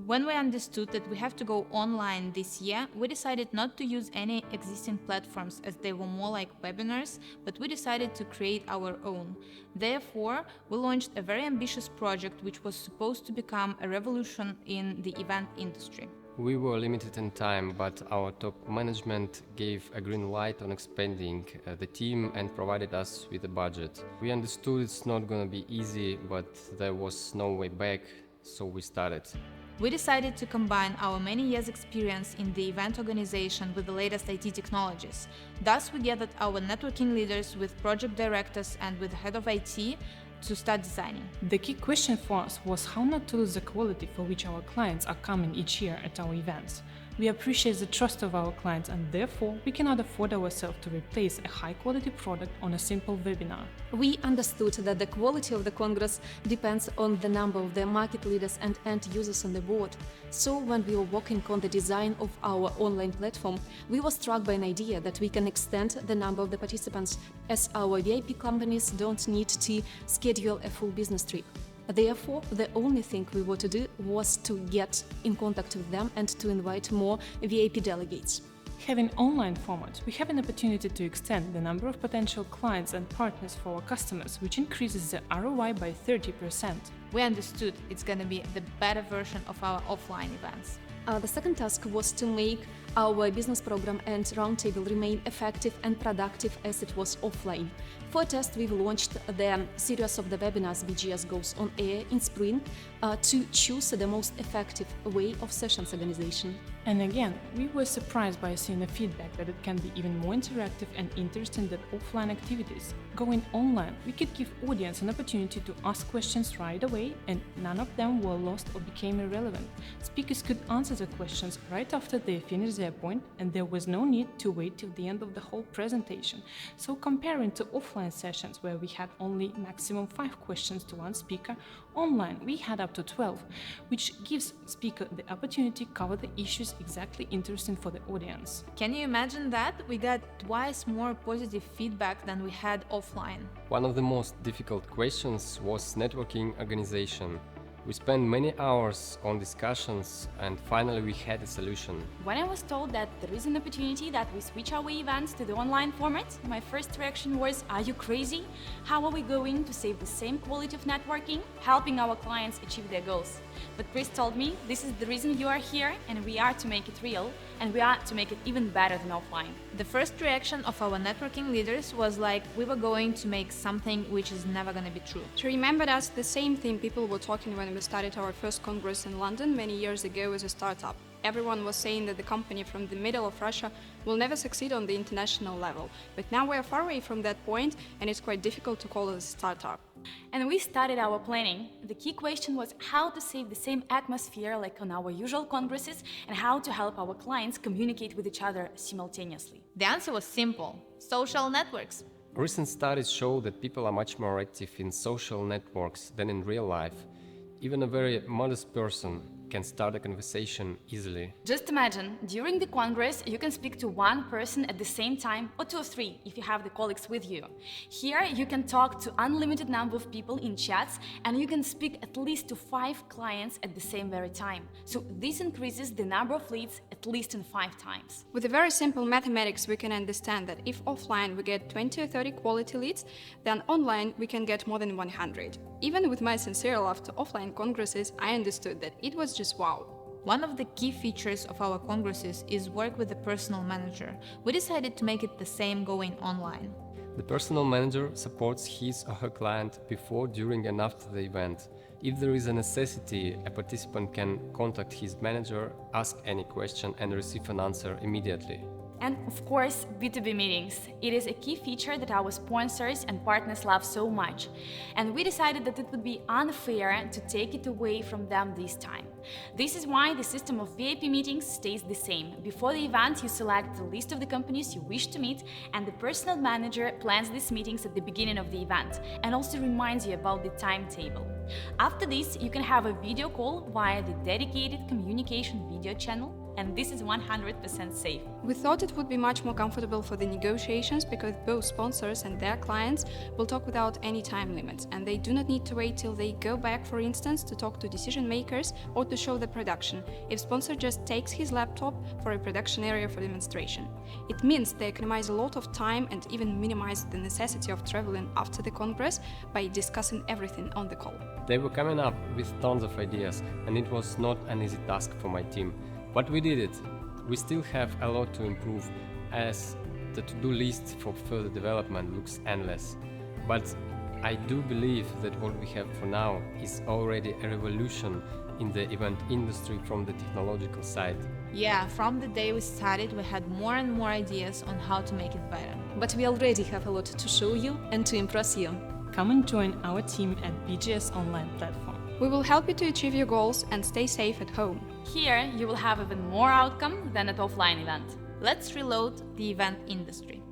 When we understood that we have to go online this year, we decided not to use any existing platforms as they were more like webinars, but we decided to create our own. Therefore, we launched a very ambitious project which was supposed to become a revolution in the event industry. We were limited in time, but our top management gave a green light on expanding the team and provided us with a budget. We understood it's not going to be easy, but there was no way back, so we started. We decided to combine our many years' experience in the event organization with the latest IT technologies. Thus, we gathered our networking leaders with project directors and with the head of IT to start designing. The key question for us was how not to lose the quality for which our clients are coming each year at our events. We appreciate the trust of our clients and therefore we cannot afford ourselves to replace a high-quality product on a simple webinar. We understood that the quality of the Congress depends on the number of the market leaders and end users on the board. So when we were working on the design of our online platform, we were struck by an idea that we can extend the number of the participants as our VIP companies don't need to schedule a full business trip. Therefore, the only thing we were to do was to get in contact with them and to invite more VIP delegates. Having online format, we have an opportunity to extend the number of potential clients and partners for our customers, which increases the ROI by 30%. We understood it's going to be the better version of our offline events. The second task was to make our business program and roundtable remain effective and productive as it was offline. For a test, we've launched the series of the webinars BGS Goes On Air in spring to choose the most effective way of sessions organization. And again, we were surprised by seeing the feedback that it can be even more interactive and interesting than offline activities. Going online, we could give audience an opportunity to ask questions right away and none of them were lost or became irrelevant. Speakers could answer the questions right after they finished their point and there was no need to wait till the end of the whole presentation. So comparing to offline sessions where we had only maximum 5 questions to one speaker, online we had up to 12, which gives speaker the opportunity to cover the issues exactly interesting for the audience. Can you imagine that? We got twice more positive feedback than we had offline. One of the most difficult questions was networking organization. We spent many hours on discussions and finally we had a solution. When I was told that there is an opportunity that we switch our events to the online format, my first reaction was, are you crazy? How are we going to save the same quality of networking, helping our clients achieve their goals? But Chris told me, this is the reason you are here and we are to make it real and we are to make it even better than offline. The first reaction of our networking leaders was like we were going to make something which is never going to be true. She remembered us the same thing people were talking when we started our first congress in London many years ago as a startup. Everyone was saying that the company from the middle of Russia will never succeed on the international level. But now we are far away from that point and it's quite difficult to call it a startup. And we started our planning. The key question was how to save the same atmosphere like on our usual congresses and how to help our clients communicate with each other simultaneously. The answer was simple: social networks. Recent studies show that people are much more active in social networks than in real life. Even a very modest person can start a conversation easily. Just imagine, during the Congress, you can speak to one person at the same time, or 2 or 3 if you have the colleagues with you. Here, you can talk to unlimited number of people in chats, and you can speak at least to 5 clients at the same very time. So this increases the number of leads at least in 5 times. With a very simple mathematics, we can understand that if offline we get 20 or 30 quality leads, then online we can get more than 100. Even with my sincere love to offline congresses, I understood that it was just wow. One of the key features of our congresses is work with the personal manager. We decided to make it the same going online. The personal manager supports his or her client before, during and after the event. If there is a necessity, a participant can contact his manager, ask any question and receive an answer immediately. And of course, B2B meetings. It is a key feature that our sponsors and partners love so much. And we decided that it would be unfair to take it away from them this time. This is why the system of VIP meetings stays the same. Before the event, you select the list of the companies you wish to meet, and the personal manager plans these meetings at the beginning of the event and also reminds you about the timetable. After this, you can have a video call via the dedicated communication video channel. and this is 100% safe. We thought it would be much more comfortable for the negotiations because both sponsors and their clients will talk without any time limits, and they do not need to wait till they go back, for instance, to talk to decision makers or to show the production, if sponsor just takes his laptop for a production area for demonstration. It means they economize a lot of time and even minimize the necessity of traveling after the Congress by discussing everything on the call. They were coming up with tons of ideas, and it was not an easy task for my team. But we did it. We still have a lot to improve, as the to-do list for further development looks endless. But I do believe that what we have for now is already a revolution in the event industry from the technological side. Yeah, from the day we started, we had more and more ideas on how to make it better. But we already have a lot to show you and to impress you. Come and join our team at BGS Online platform. We will help you to achieve your goals and stay safe at home. Here, you will have even more outcome than at offline event. Let's reload the event industry.